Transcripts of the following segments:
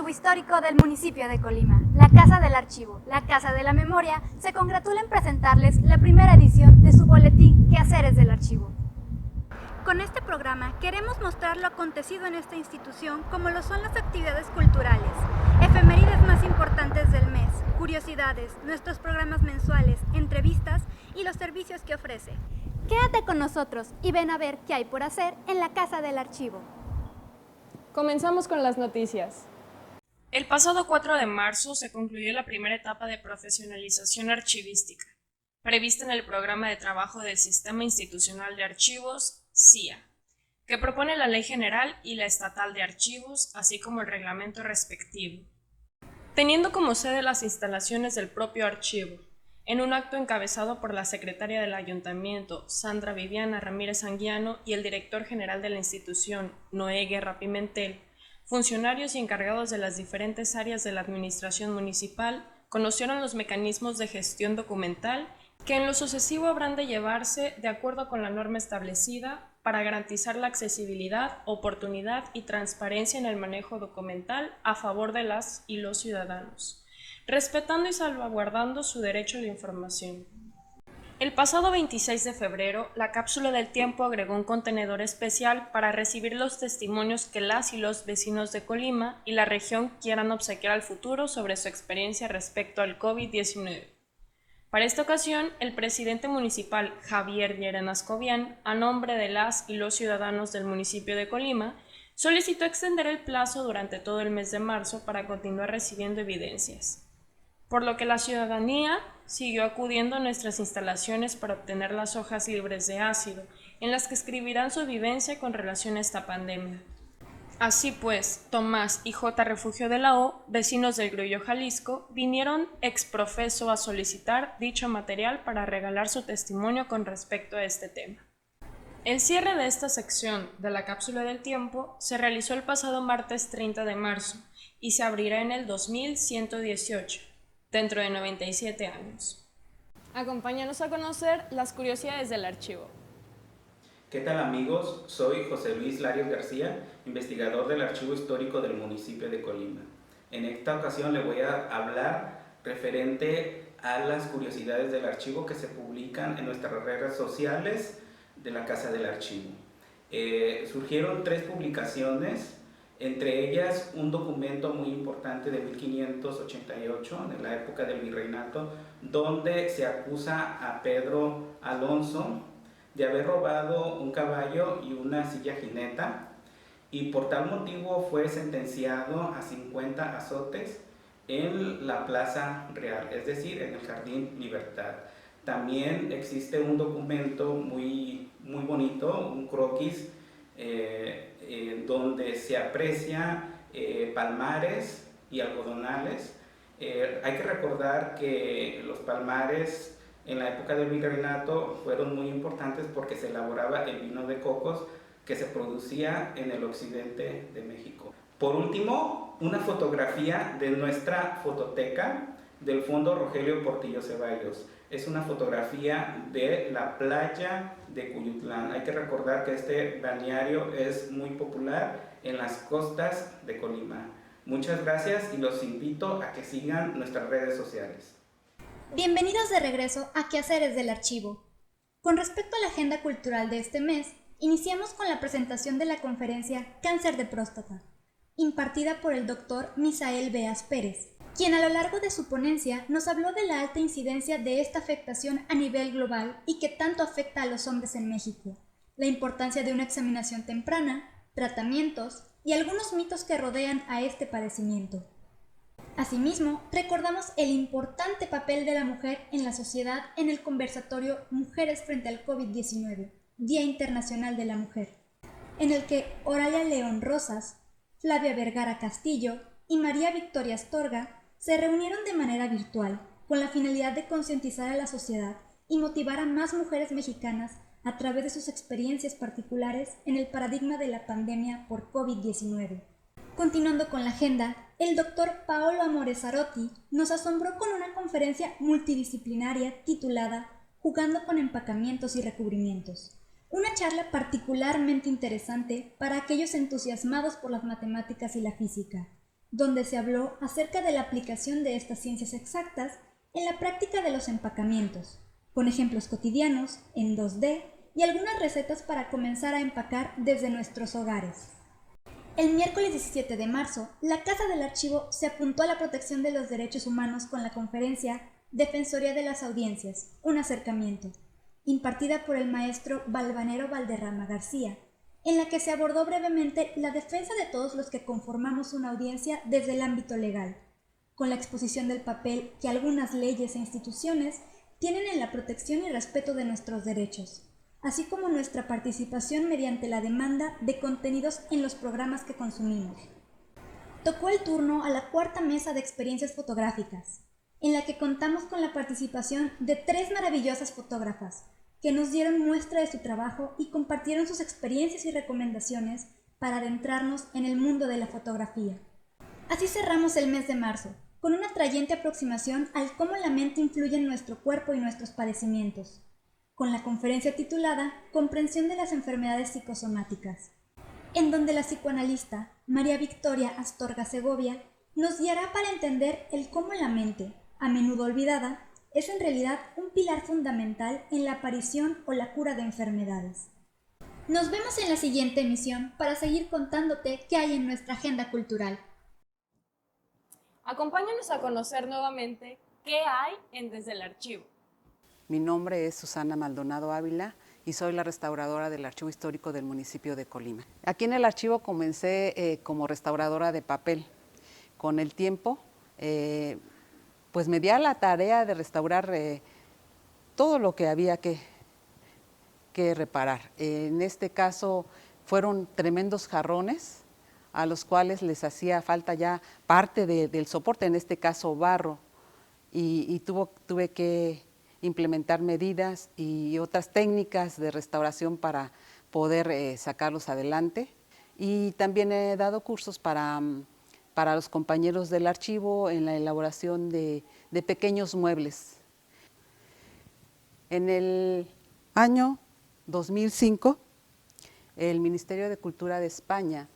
Archivo Histórico del municipio de Colima, la Casa del Archivo, la Casa de la Memoria, se congratula en presentarles la primera edición de su boletín Quehaceres del Archivo. Con este programa queremos mostrar lo acontecido en esta institución, como lo son las actividades culturales, efemérides más importantes del mes, curiosidades, nuestros programas mensuales, entrevistas y los servicios que ofrece. Quédate con nosotros y ven a ver qué hay por hacer en la Casa del Archivo. Comenzamos con las noticias. El pasado 4 de marzo se concluyó la primera etapa de profesionalización archivística, prevista en el Programa de Trabajo del Sistema Institucional de Archivos, CIA, que propone la Ley General y la Estatal de Archivos, así como el reglamento respectivo. Teniendo como sede las instalaciones del propio archivo, en un acto encabezado por la secretaria del Ayuntamiento, Sandra Viviana Ramírez Anguiano, y el director general de la institución, Noé Guerra Pimentel, funcionarios y encargados de las diferentes áreas de la administración municipal conocieron los mecanismos de gestión documental que en lo sucesivo habrán de llevarse de acuerdo con la norma establecida para garantizar la accesibilidad, oportunidad y transparencia en el manejo documental a favor de las y los ciudadanos, respetando y salvaguardando su derecho a la información. El pasado 26 de febrero, la Cápsula del Tiempo agregó un contenedor especial para recibir los testimonios que las y los vecinos de Colima y la región quieran obsequiar al futuro sobre su experiencia respecto al COVID-19. Para esta ocasión, el presidente municipal Javier Llerenas Cobian, a nombre de las y los ciudadanos del municipio de Colima, solicitó extender el plazo durante todo el mes de marzo para continuar recibiendo evidencias, por lo que la ciudadanía siguió acudiendo a nuestras instalaciones para obtener las hojas libres de ácido, en las que escribirán su vivencia con relación a esta pandemia. Así pues, Tomás y J. Refugio de la O, vecinos del Grullo, Jalisco, vinieron ex profeso a solicitar dicho material para regalar su testimonio con respecto a este tema. El cierre de esta sección de la Cápsula del Tiempo se realizó el pasado martes 30 de marzo y se abrirá en el 2118, dentro de 97 años. Acompáñanos a conocer las curiosidades del archivo. ¿Qué tal, amigos? Soy José Luis Larios García, investigador del Archivo Histórico del municipio de Colima. En esta ocasión le voy a hablar referente a las curiosidades del archivo que se publican en nuestras redes sociales de la Casa del Archivo. Surgieron 3 publicaciones, entre ellas un documento muy importante de 1588, en la época del virreinato, donde se acusa a Pedro Alonso de haber robado un caballo y una silla jineta, y por tal motivo fue sentenciado a 50 azotes en la Plaza Real, es decir, en el Jardín Libertad. También existe un documento muy bonito, un croquis, donde se aprecia palmares y algodonales. Hay que recordar que los palmares en la época del virreinato fueron muy importantes porque se elaboraba el vino de cocos que se producía en el occidente de México. Por último, una fotografía de nuestra fototeca del Fondo Rogelio Portillo Ceballos. Es una fotografía de la playa de Cuyutlán. Hay que recordar que este balneario es muy popular en las costas de Colima. Muchas gracias y los invito a que sigan nuestras redes sociales. Bienvenidos de regreso a Quehaceres del Archivo. Con respecto a la agenda cultural de este mes, iniciamos con la presentación de la conferencia Cáncer de Próstata, impartida por el doctor Misael Beas Pérez, quien a lo largo de su ponencia nos habló de la alta incidencia de esta afectación a nivel global y que tanto afecta a los hombres en México, la importancia de una examinación temprana, tratamientos y algunos mitos que rodean a este padecimiento. Asimismo, recordamos el importante papel de la mujer en la sociedad en el conversatorio Mujeres frente al COVID-19, Día Internacional de la Mujer, en el que Oralia León Rosas, Flavia Vergara Castillo y María Victoria Astorga se reunieron de manera virtual con la finalidad de concientizar a la sociedad y motivar a más mujeres mexicanas a través de sus experiencias particulares en el paradigma de la pandemia por COVID-19. Continuando con la agenda, el doctor Paolo Amoresarotti nos asombró con una conferencia multidisciplinaria titulada Jugando con empacamientos y recubrimientos. Una charla particularmente interesante para aquellos entusiasmados por las matemáticas y la física, donde se habló acerca de la aplicación de estas ciencias exactas en la práctica de los empacamientos, con ejemplos cotidianos en 2D y algunas recetas para comenzar a empacar desde nuestros hogares. El miércoles 17 de marzo, la Casa del Archivo se apuntó a la protección de los derechos humanos con la conferencia Defensoría de las Audiencias, un acercamiento, impartida por el maestro Valvanero Valderrama García, en la que se abordó brevemente la defensa de todos los que conformamos una audiencia desde el ámbito legal, con la exposición del papel que algunas leyes e instituciones tienen en la protección y respeto de nuestros derechos, así como nuestra participación mediante la demanda de contenidos en los programas que consumimos. Tocó el turno a la cuarta mesa de experiencias fotográficas, en la que contamos con la participación de 3 maravillosas fotógrafas, que nos dieron muestra de su trabajo y compartieron sus experiencias y recomendaciones para adentrarnos en el mundo de la fotografía. Así cerramos el mes de marzo, con una atrayente aproximación al cómo la mente influye en nuestro cuerpo y nuestros padecimientos, con la conferencia titulada Comprensión de las enfermedades psicosomáticas, en donde la psicoanalista María Victoria Astorga Segovia nos guiará para entender el cómo la mente, a menudo olvidada, es en realidad un pilar fundamental en la aparición o la cura de enfermedades. Nos vemos en la siguiente emisión para seguir contándote qué hay en nuestra agenda cultural. Acompáñanos a conocer nuevamente qué hay en Desde el Archivo. Mi nombre es Susana Maldonado Ávila y soy la restauradora del Archivo Histórico del municipio de Colima. Aquí en el archivo comencé como restauradora de papel. Con el tiempo, pues me di a la tarea de restaurar todo lo que había que reparar. En este caso fueron tremendos jarrones a los cuales les hacía falta ya parte del soporte, en este caso barro, y tuve que implementar medidas y otras técnicas de restauración para poder sacarlos adelante. Y también he dado cursos para los compañeros del archivo en la elaboración de pequeños muebles. En el año 2005, el Ministerio de Cultura de España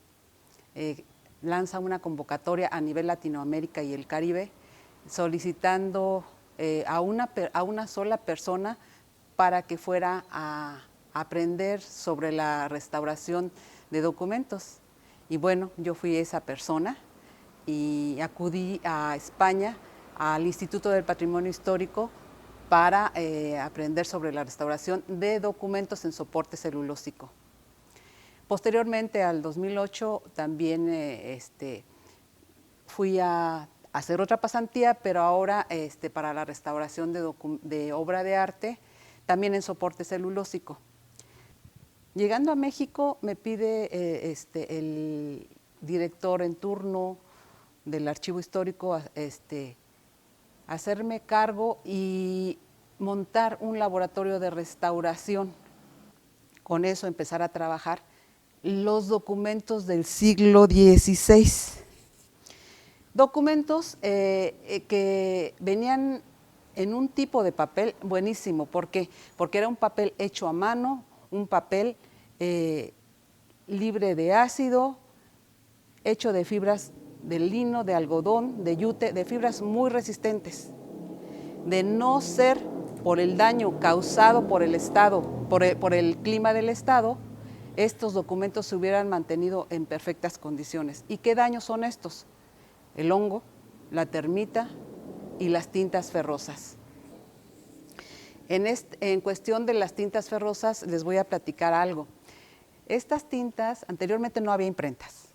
lanza una convocatoria a nivel Latinoamérica y el Caribe solicitando a una sola persona para que fuera a aprender sobre la restauración de documentos. Y bueno, yo fui esa persona y acudí a España, al Instituto del Patrimonio Histórico, para aprender sobre la restauración de documentos en soporte celulósico. Posteriormente, al 2008, también fui a hacer otra pasantía, pero ahora para la restauración de obra de arte, también en soporte celulósico. Llegando a México, me pide el director en turno del Archivo Histórico hacerme cargo y montar un laboratorio de restauración. Con eso empezar a trabajar los documentos del siglo XVI. Documentos que venían en un tipo de papel buenísimo. ¿Por qué? Porque era un papel hecho a mano, un papel libre de ácido, hecho de fibras de lino, de algodón, de yute, de fibras muy resistentes. De no ser por el daño causado por el Estado, por el clima del Estado, estos documentos se hubieran mantenido en perfectas condiciones. ¿Y qué daños son estos? El hongo, la termita y las tintas ferrosas. En cuestión de las tintas ferrosas les voy a platicar algo. Estas tintas, anteriormente no había imprentas,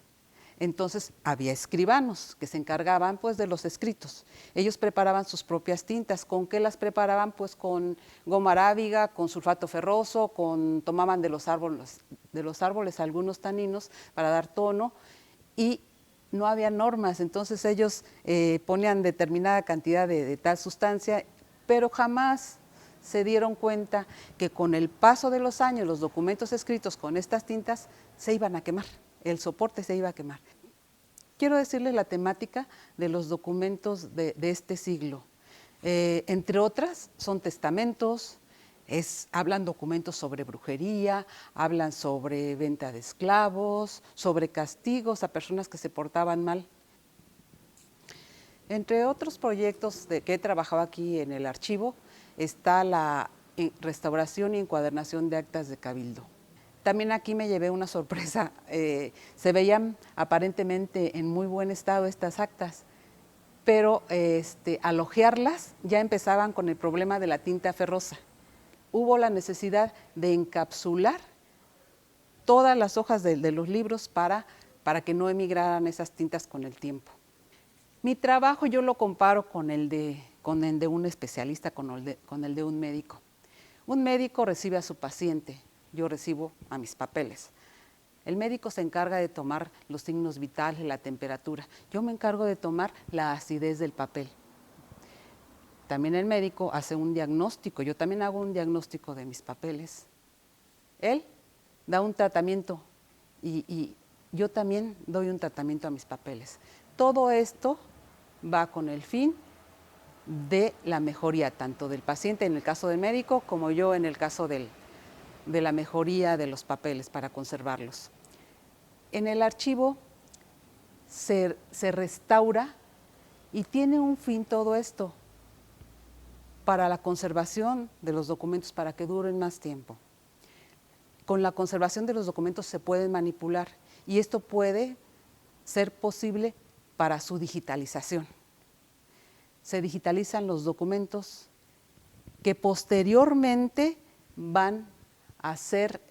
entonces había escribanos que se encargaban pues de los escritos. Ellos preparaban sus propias tintas. ¿Con qué las preparaban? Pues con goma arábiga, con sulfato ferroso, tomaban de los árboles algunos taninos para dar tono, y no había normas, entonces ellos ponían determinada cantidad de tal sustancia, pero jamás se dieron cuenta que con el paso de los años los documentos escritos con estas tintas se iban a quemar, el soporte se iba a quemar. Quiero decirles la temática de los documentos de este siglo. Entre otras son testamentos, hablan documentos sobre brujería, hablan sobre venta de esclavos, sobre castigos a personas que se portaban mal. Entre otros proyectos que he trabajado aquí en el archivo está la restauración y encuadernación de actas de cabildo. También aquí me llevé una sorpresa, se veían aparentemente en muy buen estado estas actas, pero al hojearlas ya empezaban con el problema de la tinta ferrosa. Hubo la necesidad de encapsular todas las hojas de los libros para que no emigraran esas tintas con el tiempo. Mi trabajo yo lo comparo con el de un especialista, con el de un médico. Un médico recibe a su paciente, yo recibo a mis papeles. El médico se encarga de tomar los signos vitales, la temperatura. Yo me encargo de tomar la acidez del papel. También el médico hace un diagnóstico, yo también hago un diagnóstico de mis papeles. Él da un tratamiento y yo también doy un tratamiento a mis papeles. Todo esto va con el fin de la mejoría tanto del paciente en el caso del médico como yo en el caso de la mejoría de los papeles para conservarlos. En el archivo se restaura y tiene un fin todo esto para la conservación de los documentos, para que duren más tiempo. Con la conservación de los documentos se pueden manipular y esto puede ser posible para su digitalización. Se digitalizan los documentos que posteriormente van a ser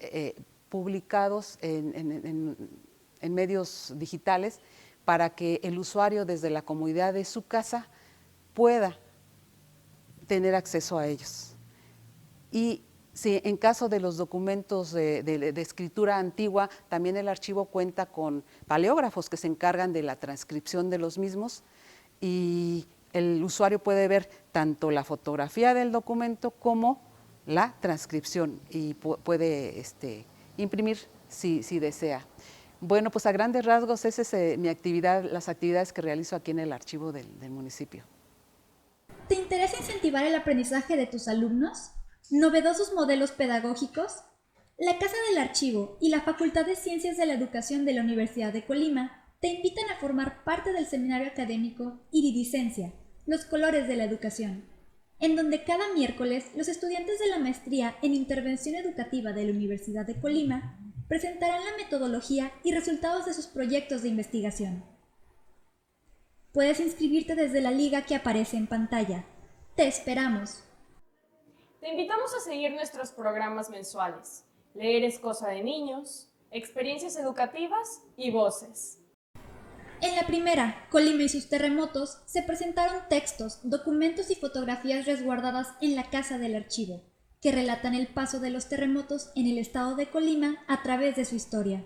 publicados en medios digitales para que el usuario desde la comodidad de su casa pueda tener acceso a ellos. Y si en caso de los documentos de escritura antigua, también el archivo cuenta con paleógrafos que se encargan de la transcripción de los mismos y el usuario puede ver tanto la fotografía del documento como la transcripción y puede imprimir si desea. Bueno, pues a grandes rasgos esa es mi actividad, las actividades que realizo aquí en el archivo del municipio. ¿Te interesa incentivar el aprendizaje de tus alumnos? ¿Novedosos modelos pedagógicos? La Casa del Archivo y la Facultad de Ciencias de la Educación de la Universidad de Colima te invitan a formar parte del seminario académico Iridicencia, los colores de la educación, en donde cada miércoles los estudiantes de la maestría en Intervención Educativa de la Universidad de Colima presentarán la metodología y resultados de sus proyectos de investigación. Puedes inscribirte desde la liga que aparece en pantalla. ¡Te esperamos! Te invitamos a seguir nuestros programas mensuales. Leer es cosa de niños, experiencias educativas y voces. En la primera, Colima y sus terremotos, se presentaron textos, documentos y fotografías resguardadas en la Casa del Archivo, que relatan el paso de los terremotos en el estado de Colima a través de su historia.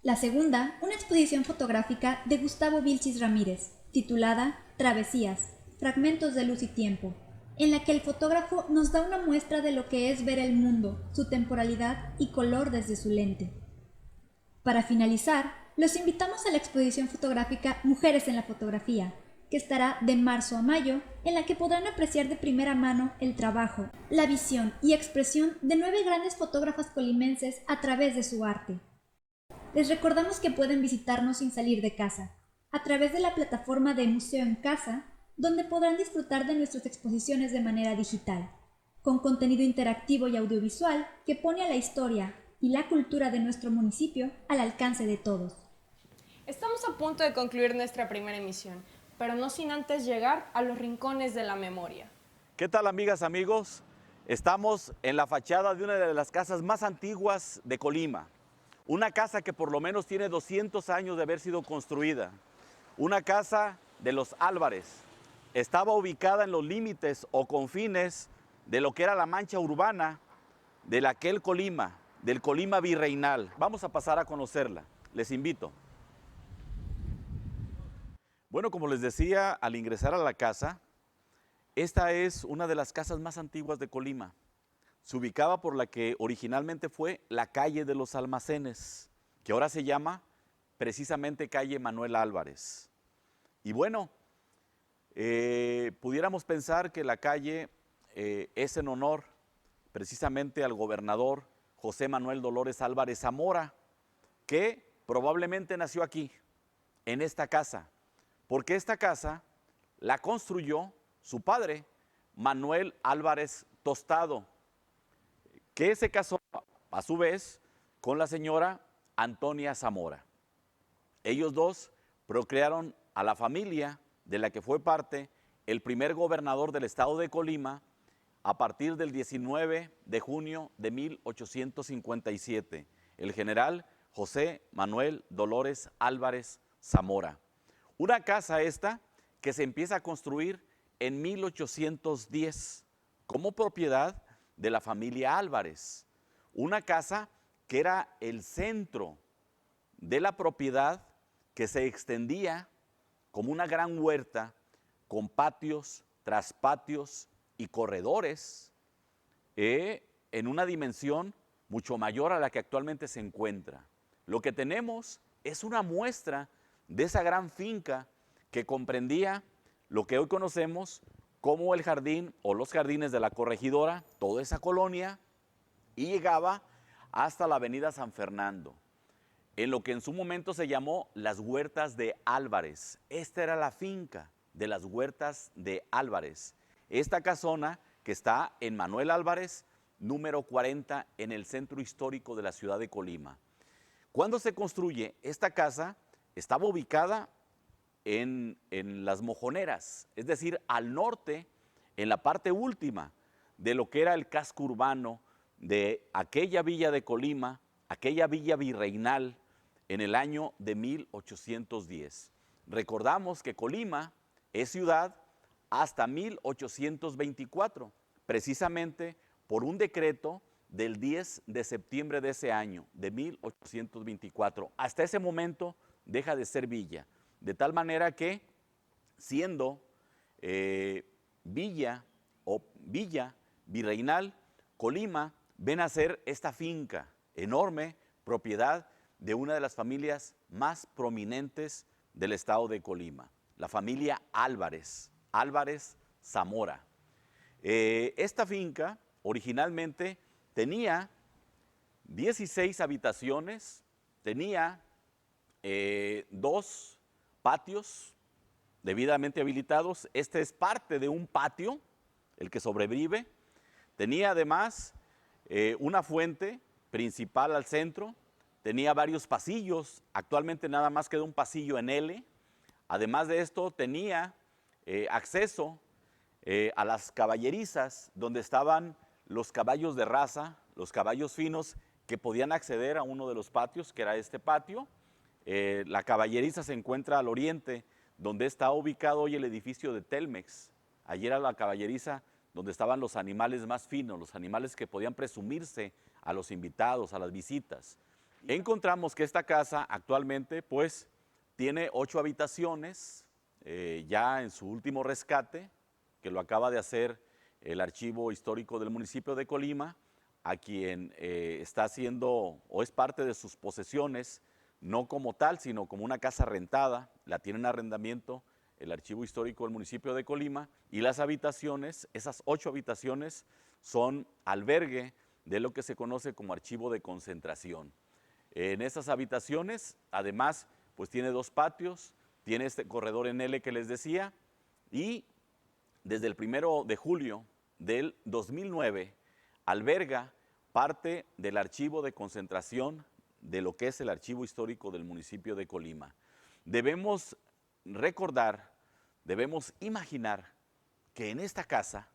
La segunda, una exposición fotográfica de Gustavo Vilchis Ramírez, titulada Travesías, fragmentos de luz y tiempo, en la que el fotógrafo nos da una muestra de lo que es ver el mundo, su temporalidad y color desde su lente. Para finalizar, los invitamos a la exposición fotográfica Mujeres en la Fotografía, que estará de marzo a mayo, en la que podrán apreciar de primera mano el trabajo, la visión y expresión de 9 grandes fotógrafas colimenses a través de su arte. Les recordamos que pueden visitarnos sin salir de casa, a través de la plataforma de Museo en Casa, donde podrán disfrutar de nuestras exposiciones de manera digital, con contenido interactivo y audiovisual que pone a la historia y la cultura de nuestro municipio al alcance de todos. Estamos a punto de concluir nuestra primera emisión, pero no sin antes llegar a los rincones de la memoria. ¿Qué tal, amigas, amigos? Estamos en la fachada de una de las casas más antiguas de Colima. Una casa que por lo menos tiene 200 años de haber sido construida. Una casa de los Álvarez. Estaba ubicada en los límites o confines de lo que era la mancha urbana de aquel Colima, del Colima virreinal. Vamos a pasar a conocerla. Les invito. Bueno, como les decía, al ingresar a la casa, esta es una de las casas más antiguas de Colima. Se ubicaba por la que originalmente fue la calle de los Almacenes, que ahora se llama precisamente calle Manuel Álvarez. Y bueno, pudiéramos pensar que la calle es en honor precisamente al gobernador José Manuel Dolores Álvarez Zamora, que probablemente nació aquí, en esta casa, porque esta casa la construyó su padre, Manuel Álvarez Tostado, que se casó a su vez con la señora Antonia Zamora. Ellos dos procrearon a la familia de la que fue parte el primer gobernador del estado de Colima a partir del 19 de junio de 1857, el general José Manuel Dolores Álvarez Zamora. Una casa esta que se empieza a construir en 1810 como propiedad de la familia Álvarez. Una casa que era el centro de la propiedad, que se extendía como una gran huerta con patios, traspatios y corredores en una dimensión mucho mayor a la que actualmente se encuentra. Lo que tenemos es una muestra de esa gran finca que comprendía lo que hoy conocemos como el jardín o los jardines de la Corregidora, toda esa colonia, y llegaba hasta la avenida San Fernando, en lo que en su momento se llamó las Huertas de Álvarez. Esta era la finca de las Huertas de Álvarez. Esta casona que está en Manuel Álvarez, número 40, en el centro histórico de la ciudad de Colima. Cuando se construye esta casa, estaba ubicada en Las Mojoneras, es decir, al norte, en la parte última de lo que era el casco urbano de aquella villa de Colima, aquella villa virreinal, en el año de 1810. Recordamos que Colima es ciudad hasta 1824, precisamente por un decreto del 10 de septiembre de ese año, de 1824. Hasta ese momento deja de ser villa, de tal manera que, siendo villa virreinal, Colima ven a ser esta finca enorme, propiedad de una de las familias más prominentes del estado de Colima, la familia Álvarez, Álvarez Zamora. Esta finca originalmente tenía 16 habitaciones, tenía 2 patios debidamente habilitados. Este es parte de un patio, el que sobrevive. Tenía además una fuente principal al centro, tenía varios pasillos, actualmente nada más queda un pasillo en L. Además de esto tenía acceso a las caballerizas, donde estaban los caballos de raza, los caballos finos, que podían acceder a uno de los patios, que era este patio. La caballeriza se encuentra al oriente, donde está ubicado hoy el edificio de Telmex. Allí era la caballeriza donde estaban los animales más finos, los animales que podían presumirse a los invitados, a las visitas. Encontramos que esta casa actualmente pues tiene 8 habitaciones, ya en su último rescate, que lo acaba de hacer el Archivo Histórico del municipio de Colima, a quien está haciendo o es parte de sus posesiones, no como tal, sino como una casa rentada, la tiene en arrendamiento el Archivo Histórico del municipio de Colima, y las habitaciones, esas 8 habitaciones, son albergue de lo que se conoce como archivo de concentración. En esas habitaciones, además, pues tiene 2 patios, tiene este corredor en L que les decía, y desde el 1 de julio del 2009 alberga parte del archivo de concentración de lo que es el Archivo Histórico del municipio de Colima. Debemos recordar, debemos imaginar que en esta casa,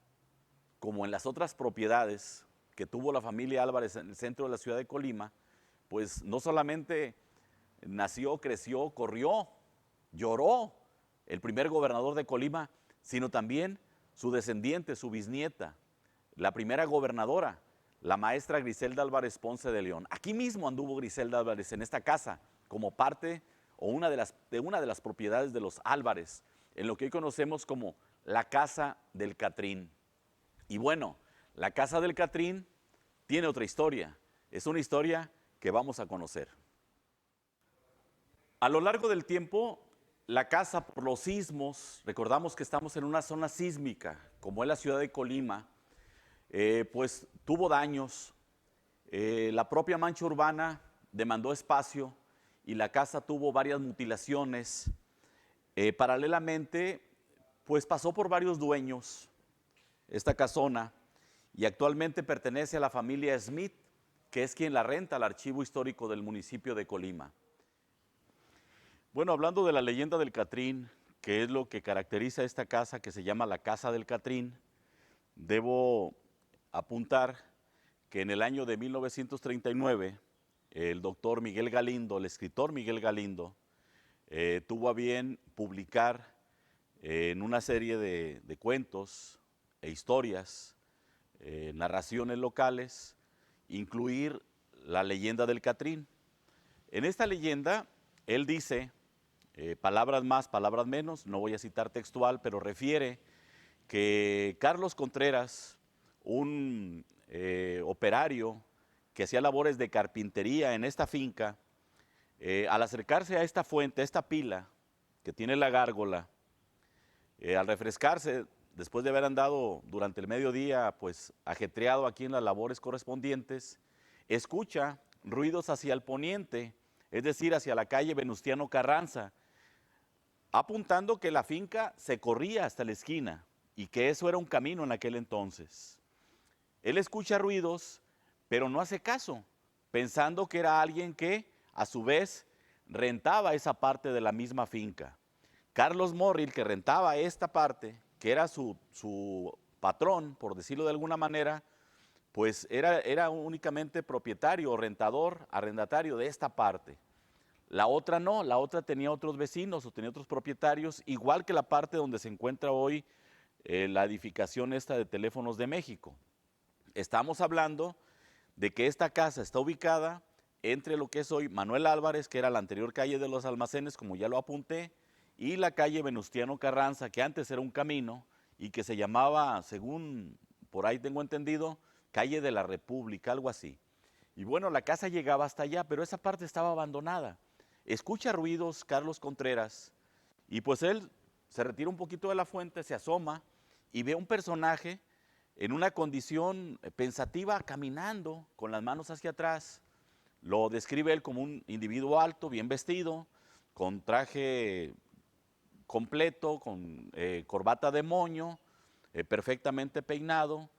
como en las otras propiedades que tuvo la familia Álvarez en el centro de la ciudad de Colima, pues no solamente nació, creció, corrió, lloró el primer gobernador de Colima, sino también su descendiente, su bisnieta, la primera gobernadora, la maestra Griselda Álvarez Ponce de León. Aquí mismo anduvo Griselda Álvarez, en esta casa, como parte o una de las propiedades de los Álvarez, en lo que hoy conocemos como la Casa del Catrín. Y bueno, la Casa del Catrín tiene otra historia, es una historia que vamos a conocer. A lo largo del tiempo, la casa, por los sismos, recordamos que estamos en una zona sísmica, como es la ciudad de Colima, pues tuvo daños. La propia mancha urbana demandó espacio y la casa tuvo varias mutilaciones. Paralelamente, pues pasó por varios dueños, esta casona, y actualmente pertenece a la familia Smith, que es quien la renta al Archivo Histórico del municipio de Colima. Bueno, hablando de la leyenda del Catrín, que es lo que caracteriza esta casa que se llama la Casa del Catrín, debo apuntar que en el año de 1939, el doctor Miguel Galindo, el escritor Miguel Galindo, tuvo a bien publicar en una serie de cuentos e historias, narraciones locales, incluir la leyenda del Catrín. En esta leyenda, él dice, palabras más, palabras menos, no voy a citar textual, pero refiere que Carlos Contreras, un operario que hacía labores de carpintería en esta finca, al acercarse a esta fuente, a esta pila que tiene la gárgola, al refrescarse, después de haber andado durante el mediodía, pues ajetreado aquí en las labores correspondientes, escucha ruidos hacia el poniente, es decir, hacia la calle Venustiano Carranza, apuntando que la finca se corría hasta la esquina y que eso era un camino en aquel entonces. Él escucha ruidos, pero no hace caso, pensando que era alguien que, a su vez, rentaba esa parte de la misma finca. Carlos Morrill, que rentaba esta parte, que era su patrón, por decirlo de alguna manera, pues era únicamente propietario o rentador, arrendatario de esta parte. La otra no, la otra tenía otros vecinos o tenía otros propietarios, igual que la parte donde se encuentra hoy la edificación esta de Teléfonos de México. Estamos hablando de que esta casa está ubicada entre lo que es hoy Manuel Álvarez, que era la anterior calle de los Almacenes, como ya lo apunté, y la calle Venustiano Carranza, que antes era un camino y que se llamaba, según por ahí tengo entendido, calle de la República, algo así. Y bueno, la casa llegaba hasta allá, pero esa parte estaba abandonada. Escucha ruidos Carlos Contreras y pues él se retira un poquito de la fuente, se asoma y ve un personaje en una condición pensativa caminando con las manos hacia atrás. Lo describe él como un individuo alto, bien vestido, con traje completo, con corbata de moño, perfectamente peinado,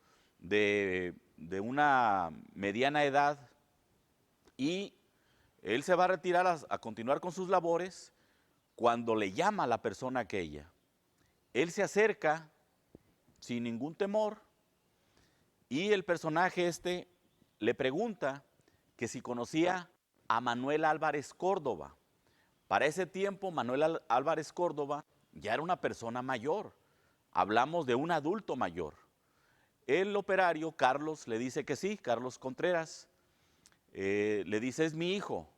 de una mediana edad, y él se va a retirar a continuar con sus labores cuando le llama a la persona aquella. Él se acerca sin ningún temor y el personaje este le pregunta que si conocía a Manuel Álvarez Córdoba. Para ese tiempo, Manuel Álvarez Córdoba ya era una persona mayor. Hablamos de un adulto mayor. El operario, Carlos, le dice que sí, Carlos Contreras, le dice, es mi hijo,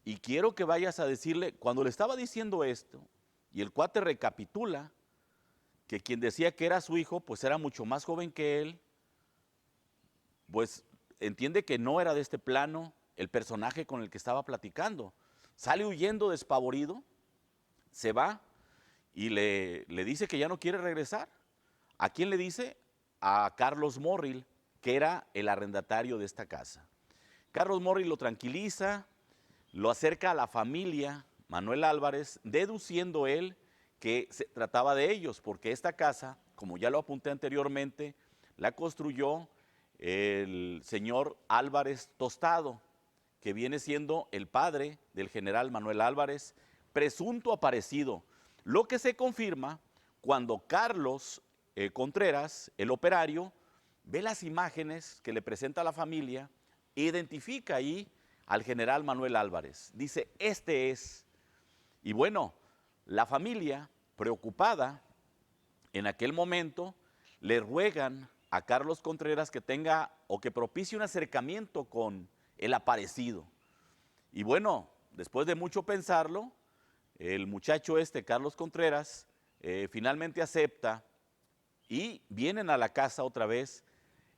y quiero que vayas a decirle, cuando le estaba diciendo esto, y el cuate recapitula, que quien decía que era su hijo, pues era mucho más joven que él, pues entiende que no era de este plano el personaje con el que estaba platicando. Sale huyendo despavorido, se va y le dice que ya no quiere regresar. ¿A quién le dice? A Carlos Morrill, que era el arrendatario de esta casa. Carlos Morrill lo tranquiliza, lo acerca a la familia Manuel Álvarez, deduciendo él que se trataba de ellos, porque esta casa, como ya lo apunté anteriormente, la construyó el señor Álvarez Tostado, que viene siendo el padre del general Manuel Álvarez, presunto aparecido, lo que se confirma cuando Carlos Contreras, el operario, ve las imágenes que le presenta a la familia e identifica ahí al general Manuel Álvarez. Dice, este es. Y bueno, la familia, preocupada, en aquel momento le ruegan a Carlos Contreras que tenga o que propicie un acercamiento con el aparecido. Y bueno, después de mucho pensarlo, el muchacho Carlos Contreras, finalmente acepta y vienen a la casa otra vez.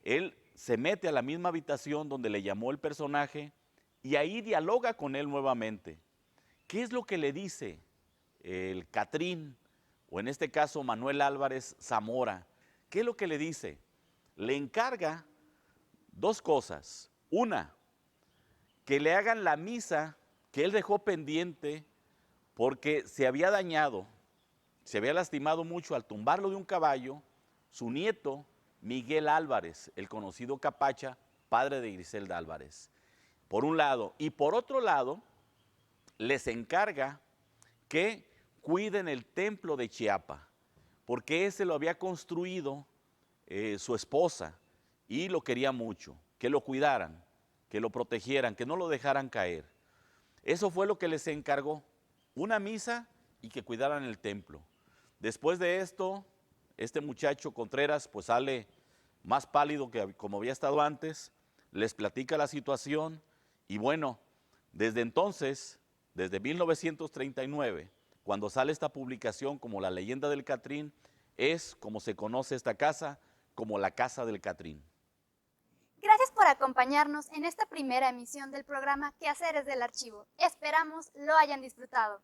Él se mete a la misma habitación donde le llamó el personaje y ahí dialoga con él nuevamente. ¿Qué es lo que le dice el Catrín, o en este caso Manuel Álvarez Zamora? ¿Qué es lo que le dice? Le encarga dos cosas. Una, que le hagan la misa que él dejó pendiente porque se había dañado se había lastimado mucho al tumbarlo de un caballo su nieto Miguel Álvarez, el conocido Capacha, padre de Griselda Álvarez. Por un lado. Y por otro lado, les encarga que cuiden el templo de Chiapa, porque ese lo había construido su esposa y lo quería mucho, que lo cuidaran, que lo protegieran, que no lo dejaran caer. Eso fue lo que les encargó, una misa y que cuidaran el templo. Después de esto, este muchacho Contreras pues sale más pálido que como había estado antes, les platica la situación y bueno, desde entonces, desde 1939, cuando sale esta publicación como La Leyenda del Catrín, es como se conoce esta casa, como la Casa del Catrín. Gracias por acompañarnos en esta primera emisión del programa Quehaceres del Archivo. Esperamos lo hayan disfrutado.